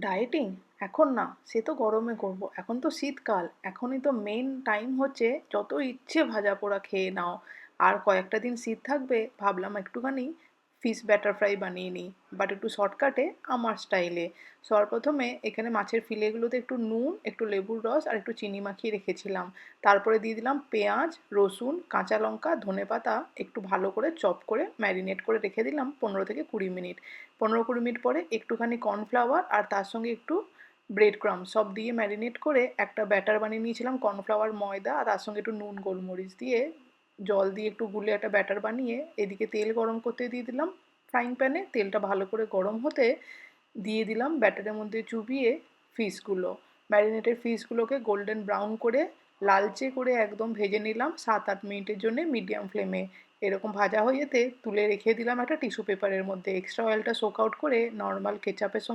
Dieting? এখন না, সে তো গরমে করব। এখন তো শীতকাল। এখনই তো মেইন টাইম হচ্ছে যত ইচ্ছে ভাজাপোড়া খেয়ে নাও। আর কয়েকটা দিন শীত থাকবে, ভাবলাম একটুখানি ফিশ ব্যাটার ফ্রাই বানিয়ে নিই। বাট একটু শর্টকাটে আমার স্টাইলে। সবার প্রথমে এখানে মাছের ফিলেগুলোতে একটু নুন, একটু লেবুর রস আর একটু চিনি মাখিয়ে রেখেছিলাম। তারপরে দিয়ে দিলাম পেঁয়াজ, রসুন, কাঁচা লঙ্কা, ধনেপাতা একটু ভালো করে চপ করে ম্যারিনেট করে রেখে দিলাম 15 থেকে 20 মিনিট। 15-20 মিনিট পরে একটুখানি কর্নফ্লাওয়ার আর তার সঙ্গে একটু ব্রেড ক্রাম্ব সব দিয়ে ম্যারিনেট করে একটা ব্যাটার বানিয়ে নিয়েছিলাম। কর্নফ্লাওয়ার, ময়দা আর তার সঙ্গে একটু নুন, গোলমরিচ দিয়ে জল দিয়ে একটু গুলে একটা ব্যাটার বানিয়ে এদিকে তেল গরম করতে দিয়ে দিলাম ফ্রাইং প্যানে। তেলটা ভালো করে গরম হতে দিয়ে দিলাম ব্যাটারের মধ্যে চুবিয়ে ফিশগুলো। ম্যারিনেটেড ফিশগুলোকে গোল্ডেন ব্রাউন করে লালচে করে একদম ভেজে নিলাম 7-8 মিনিটের জন্য মিডিয়াম ফ্লেমে। এরকম ভাজা হয়ে যেতে তুলে রেখে দিলাম একটা টিস্যু পেপারের মধ্যে। এক্সট্রা অয়েলটা সোক আউট করে নর্মাল কেচাপের সঙ্গে